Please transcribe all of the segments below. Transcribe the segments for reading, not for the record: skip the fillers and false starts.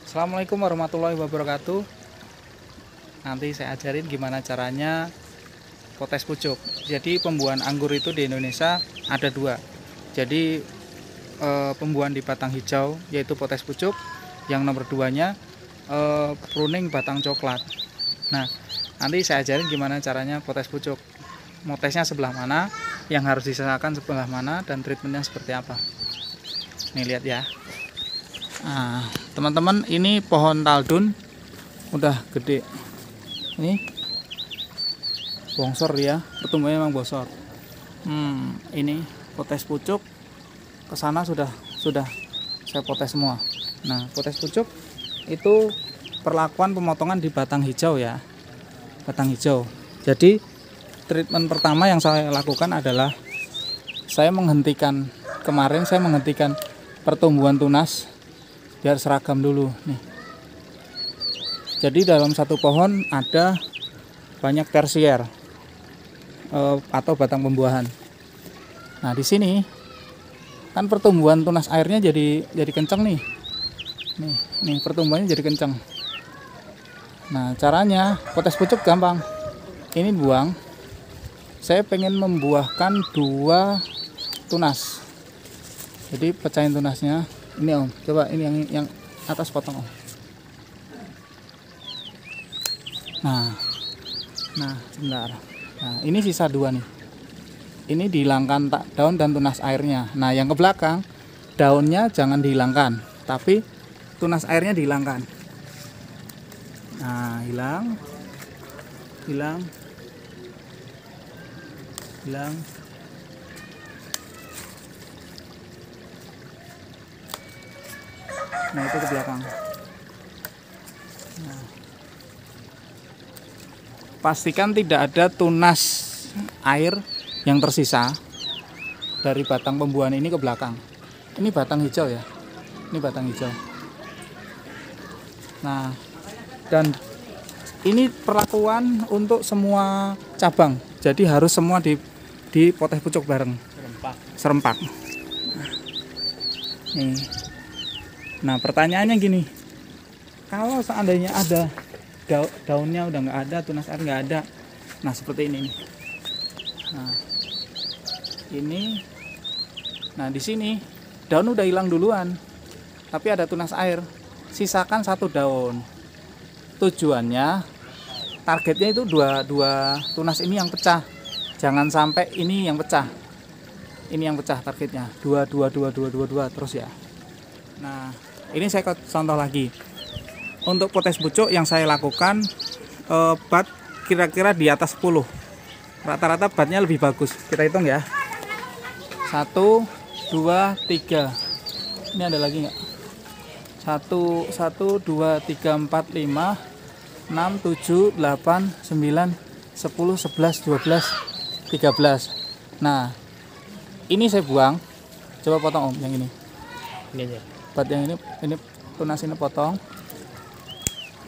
Assalamualaikum warahmatullahi wabarakatuh. Nanti saya ajarin gimana caranya potes pucuk. Jadi pembuahan anggur itu di Indonesia ada dua. Jadi pembuahan di batang hijau yaitu potes pucuk. Yang nomor duanya pruning batang coklat. Nah, nanti saya ajarin gimana caranya potes pucuk. Motesnya sebelah mana, yang harus diselesaikan sebelah mana, dan treatmentnya seperti apa. Nih lihat ya. Nah, teman-teman, ini pohon taldun udah gede. Ini bongsor ya, pertumbuhannya memang bongsor. Ini potes pucuk kesana sudah saya potes semua. Nah, potes pucuk itu perlakuan pemotongan di batang hijau ya, batang hijau. Jadi treatment pertama yang saya lakukan adalah saya menghentikan pertumbuhan tunas biar seragam dulu nih. Jadi dalam satu pohon ada banyak tersier atau batang pembuahan. Nah, di sini kan pertumbuhan tunas airnya jadi kenceng nih. Nih pertumbuhannya jadi kenceng. Nah, caranya potes pucuk gampang. Ini buang. Saya pengen membuahkan 2 tunas. Jadi pecahin tunasnya. Ini Om, coba ini yang atas potong Om. Nah, sebentar. Nah, ini sisa 2 nih. Ini dihilangkan daun dan tunas airnya. Nah, yang ke belakang daunnya jangan dihilangkan, tapi tunas airnya dihilangkan. Nah, hilang. Nah, itu ke belakang. Nah, pastikan tidak ada tunas air yang tersisa dari batang pembuahan ini ke belakang. Ini batang hijau ya. Ini batang hijau. Nah, dan ini perlakuan untuk semua cabang. Jadi harus semua di potes pucuk bareng. Serempak. Nih. Nah, pertanyaannya gini, kalau seandainya ada daunnya udah nggak ada, tunas air nggak ada, nah seperti ini. Nah di sini daun udah hilang duluan, tapi ada tunas air, sisakan 1 daun. Tujuannya, targetnya itu dua tunas ini yang pecah, jangan sampai ini yang pecah. Ini yang pecah targetnya, 2 terus ya. Nah, ini saya contoh lagi. Untuk potes pucuk yang saya lakukan bat kira-kira di atas 10. Rata-rata batnya lebih bagus. Kita hitung ya. 1, 2, 3. Ini ada lagi nggak? 1, 2, 3, 4, 5, 6, 7, 8, 9, 10, 11, 12, 13. Nah, ini saya buang. Coba potong Om yang ini. Ini aja. Bat yang ini tunas ini potong.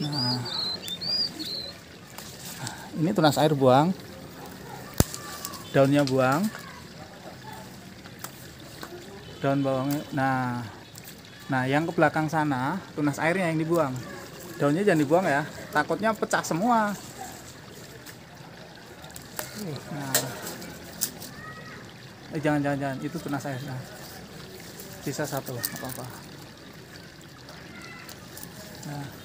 Nah, ini tunas air buang, daunnya buang, daun bawangnya. Nah, yang ke belakang sana tunas airnya yang dibuang, daunnya jangan dibuang ya, takutnya pecah semua. Nah, jangan, itu tunas air. Nah, sisa 1, apa-apa. Nah.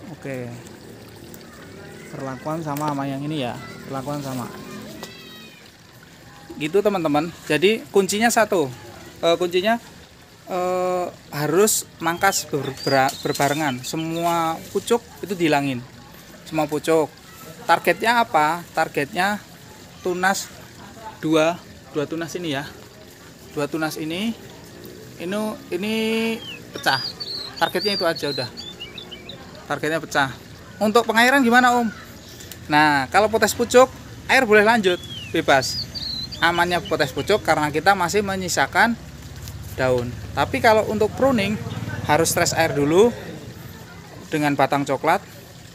Oke, perlakuan sama yang ini ya, perlakuan sama gitu teman-teman. Jadi kuncinya harus mangkas berbarengan, semua pucuk itu dihilangin, semua pucuk. Targetnya apa? Targetnya tunas 2 tunas ini ya, 2 tunas ini pecah. Targetnya itu aja udah. Targetnya pecah. Untuk pengairan gimana Om? Nah, kalau potes pucuk air boleh lanjut bebas. Amannya potes pucuk karena kita masih menyisakan daun. Tapi kalau untuk pruning harus stres air dulu dengan batang coklat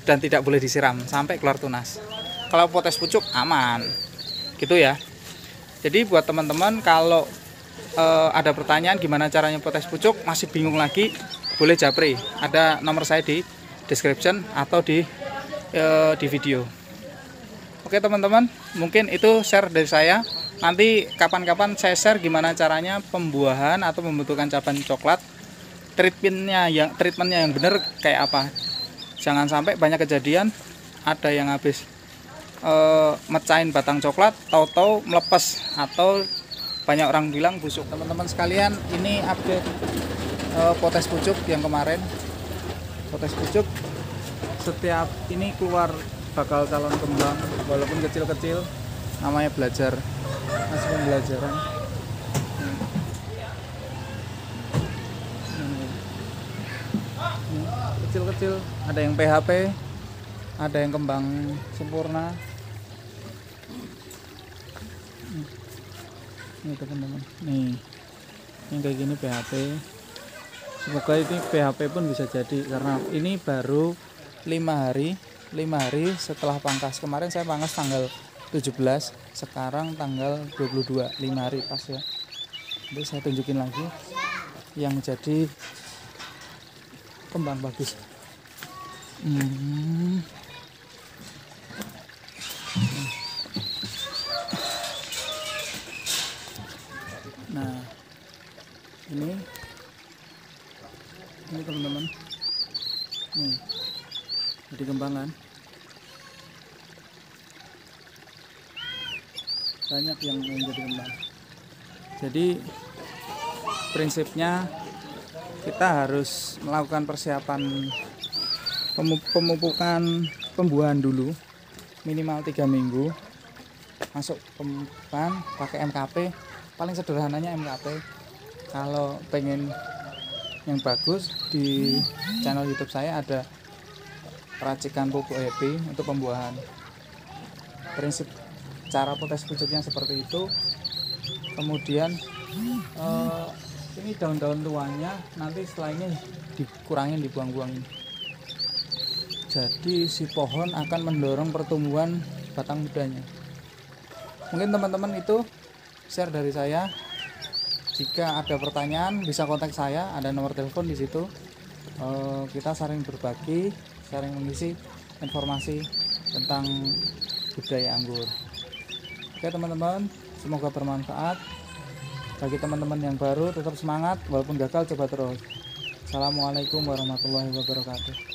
dan tidak boleh disiram sampai keluar tunas. Kalau potes pucuk aman. Gitu ya. Jadi buat teman-teman kalau ada pertanyaan gimana caranya potes pucuk, masih bingung lagi, boleh japri. Ada nomor saya di description atau di video. Oke teman-teman, mungkin itu share dari saya. Nanti kapan-kapan saya share gimana caranya pembuahan atau membentukkan cabang coklat. Treatmentnya yang benar kayak apa. Jangan sampai banyak kejadian ada yang habis mecahin batang coklat, tahu-tahu melepas, atau banyak orang bilang busuk. Teman-teman sekalian, ini update potes pucuk yang kemarin. Potes pucuk setiap ini keluar bakal calon kembang, walaupun kecil-kecil, namanya belajar, masih pembelajaran. Kecil-kecil, ada yang PHP, ada yang kembang sempurna. Ini teman-teman, nih yang kayak gini PHP. Semoga ini PHP pun bisa jadi, karena ini baru 5 hari setelah pangkas. Kemarin saya pangkas tanggal 17, sekarang tanggal 22, 5 hari pas ya. Nanti saya tunjukin lagi yang jadi kembang bagus. Nah, ini teman-teman, nih jadi kembangan banyak yang menjadi kembang. Jadi prinsipnya kita harus melakukan persiapan pemupukan pembuahan dulu minimal 3 minggu, masuk pemupukan pakai MKP, paling sederhananya MKP. Kalau pengen yang bagus, di channel YouTube saya ada racikan pupuk happy untuk pembuahan. Prinsip cara potes pucuknya seperti itu. Kemudian ini daun-daun tuanya nanti setelah ini dikurangin, dibuang-buangin. Jadi si pohon akan mendorong pertumbuhan batang mudanya. Mungkin teman-teman itu share dari saya. Jika ada pertanyaan bisa kontak saya, ada nomor telepon di situ. Kita saling berbagi, saling mengisi informasi tentang budaya anggur. Oke teman-teman, semoga bermanfaat. Bagi teman-teman yang baru, tetap semangat, walaupun gagal coba terus. Assalamualaikum warahmatullahi wabarakatuh.